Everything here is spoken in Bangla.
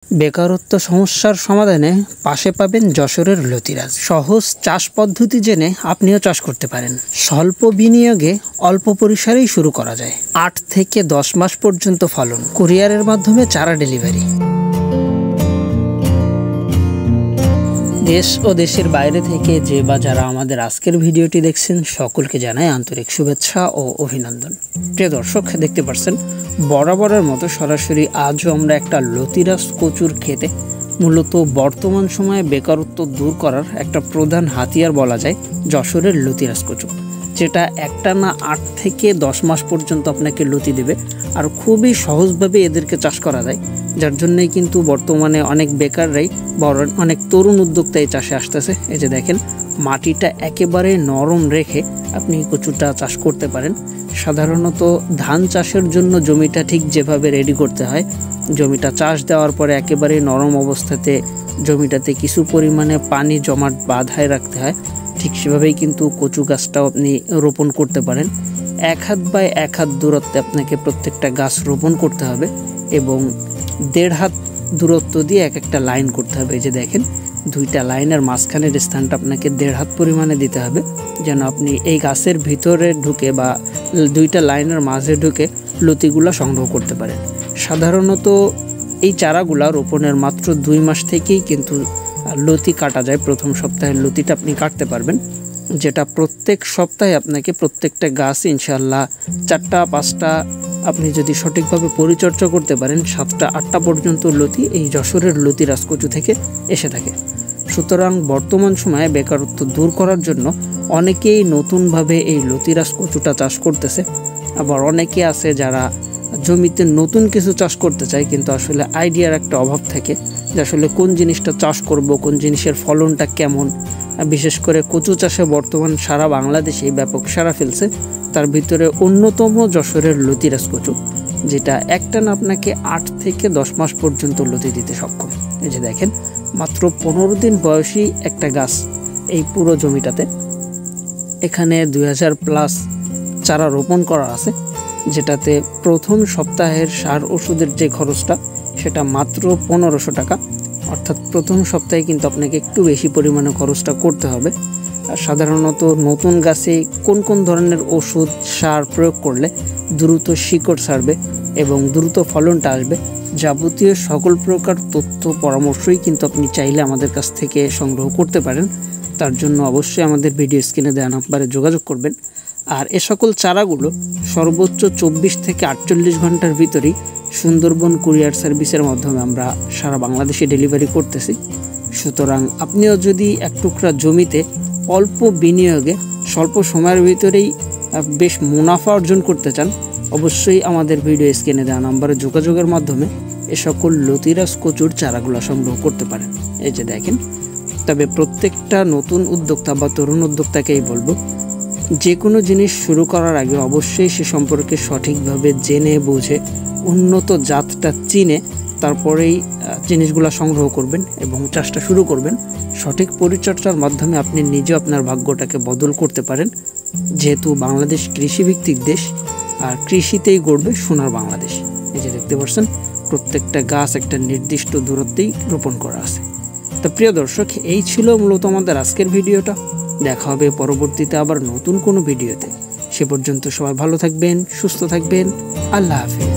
বেকারত্ব সমস্যার সমাধানে পাশে পাবেন যশোরের লতিরাজ। সহজ চাষ পদ্ধতি জেনে আপনিও চাষ করতে পারেন। স্বল্প বিনিয়োগে অল্প পরিসরেই শুরু করা যায়। 8 থেকে 10 মাস পর্যন্ত ফলন। কুরিয়ারের মাধ্যমে চারা ডেলিভারি। দেশ ও দেশের বাইরে থেকে যে বা যারা আমাদের আজকের ভিডিওটি দেখছেন সকলকে জানাই আন্তরিক শুভেচ্ছা ও অভিনন্দন। প্রিয় দর্শক, দেখতে পাচ্ছেন বরাবরের মতো সরাসরি আজও আমরা একটা লতিরাজ কচুর খেতে, মূলত বর্তমান সময়ে বেকারত্ব দূর করার একটা প্রধান হাতিয়ার বলা যায় যশোরের লতিরাজ কচু, যেটা একটানা 8 থেকে 10 মাস পর্যন্ত আপনাকে লতি দেবে। আর খুবই সহজভাবে এদেরকে চাষ করা যায়, যার জন্যই কিন্তু বর্তমানে অনেক বেকাররাই অনেক তরুণ উদ্যোক্তা এই চাষে আসতেছে। এই যে দেখেন, মাটিটা একেবারে নরম রেখে আপনি কচুটা চাষ করতে পারেন। সাধারণত ধান চাষের জন্য জমিটা ঠিক যেভাবে রেডি করতে হয়, জমিটা চাষ দেওয়ার পরে একেবারে নরম অবস্থাতে জমিটাতে কিছু পরিমাণে পানি জমাট বাঁধায় রাখতে হয়, ঠিক সেভাবেই কিন্তু কচু গাছটাও আপনি রোপণ করতে পারেন। 1 হাত বাই 1 হাত দূরত্বে আপনাকে প্রত্যেকটা গাছ রোপণ করতে হবে এবং 1.5 হাত দূরত্ব দিয়ে একটা লাইন করতে হবে। এই যে দেখেন, 2টা লাইনের মাঝখানের স্থানটা আপনাকে 1.5 হাত পরিমাণে দিতে হবে, যেন আপনি এই গাছের ভিতরে ঢুকে বা 2টা লাইনের মাঝে ঢুকে লতিগুলো সংগ্রহ করতে পারেন। সাধারণত এই চারাগুলা রোপণের মাত্র 2 মাস থেকেই কিন্তু লতি কাটা যায়। প্রথম সপ্তাহের লতিটা আপনি কাটতে পারবেন, যেটা প্রত্যেক সপ্তাহে আপনাকে প্রত্যেকটা গাছ ইনশাআল্লাহ 4টা 5টা আপনি যদি সঠিকভাবে পরিচর্যা করতে পারেন 7টা 8টা পর্যন্ত লতি এই যশোরের লতিরাজ কচু থেকে এসে থাকে। সুতরাং বর্তমান সময়ে বেকারত্ব দূর করার জন্য অনেকেই নতুনভাবে এই লতিরাজ কচুটা চাষ করতেছে। আবার অনেকে আছে যারা জমিতে নতুন কিছু চাষ করতে চায়, কিন্তু আসলে আইডিয়ার একটা অভাব থাকে যে আসলে কোন জিনিসটা চাষ করব, কোন জিনিসের ফলনটা কেমন। বিশেষ করে কচু চাষে বর্তমান সারা বাংলাদেশেই ব্যাপক সাড়া ফেলছে। তার ভিতরে অন্যতম যশোরের লতিরাজ কচু, যেটা একটানা আপনাকে 8 থেকে 10 মাস পর্যন্ত লতি দিতে সক্ষম। এই যে দেখেন, মাত্র 15 দিন বয়সী একটা গাছ এই পুরো জমিটাতে। এখানে 2000+ চারা রোপণ করা আছে, যেটাতে প্রথম সপ্তাহের সার ওষুধের যে খরচটা সেটা মাত্র 1500 টাকা। অর্থাৎ প্রথম সপ্তাহে কিন্তু আপনাকে একটু বেশি পরিমাণে খরচটা করতে হবে। আর সাধারণত নতুন গাছে কোন কোন ধরনের ওষুধ সার প্রয়োগ করলে দ্রুত শিকড় ছাড়বে এবং দ্রুত ফলনটা আসবে, যাবতীয় সকল প্রকার তথ্য পরামর্শই কিন্তু আপনি চাইলে আমাদের কাছ থেকে সংগ্রহ করতে পারেন। তার জন্য অবশ্যই আমাদের ভিডিও স্ক্রিনে দেওয়া নাম্বারে যোগাযোগ করবেন। আর এ সকল চারাগুলো সর্বোচ্চ 24 থেকে 48 ঘন্টার ভিতরেই সুন্দরবন কুরিয়ার সার্ভিসের মাধ্যমে আমরা সারা বাংলাদেশে ডেলিভারি করতেছি। সুতরাং আপনিও যদি এক টুকরা জমিতে অল্প বিনিয়োগে স্বল্প সময়ের ভিতরেই বেশ মুনাফা অর্জন করতে চান, অবশ্যই আমাদের ভিডিও স্ক্রিনে দেওয়া নাম্বারে যোগাযোগের মাধ্যমে এ সকল লতিরাজ কচুর চারাগুলো সংগ্রহ করতে পারেন। এই যে দেখেন, তবে প্রত্যেকটা নতুন উদ্যোক্তা বা তরুণ উদ্যোক্তাকেই বলবো, যে কোনো জিনিস শুরু করার আগে অবশ্যই সে সম্পর্কে সঠিকভাবে জেনে বুঝে উন্নত জাতটা চিনে তারপরেই জিনিসগুলো সংগ্রহ করবেন এবং চাষটা শুরু করবেন। সঠিক পরিচর্যার মাধ্যমে আপনি নিজে আপনার ভাগ্যটাকে বদল করতে পারেন, যেহেতু বাংলাদেশ কৃষিভিত্তিক দেশ আর কৃষিতেই গড়বে সোনার বাংলাদেশ। এই যে দেখতে পাচ্ছেন, প্রত্যেকটা গাছ একটা নির্দিষ্ট দূরত্বেই রোপণ করা আছে। তো প্রিয় দর্শক, এই ছিল মূলত আমাদের আজকের ভিডিওটা। দেখা হবে পরবর্তীতে আবার নতুন কোনো ভিডিওতে। সে পর্যন্ত সবাই ভালো থাকবেন, সুস্থ থাকবেন। আল্লাহ হাফেজ।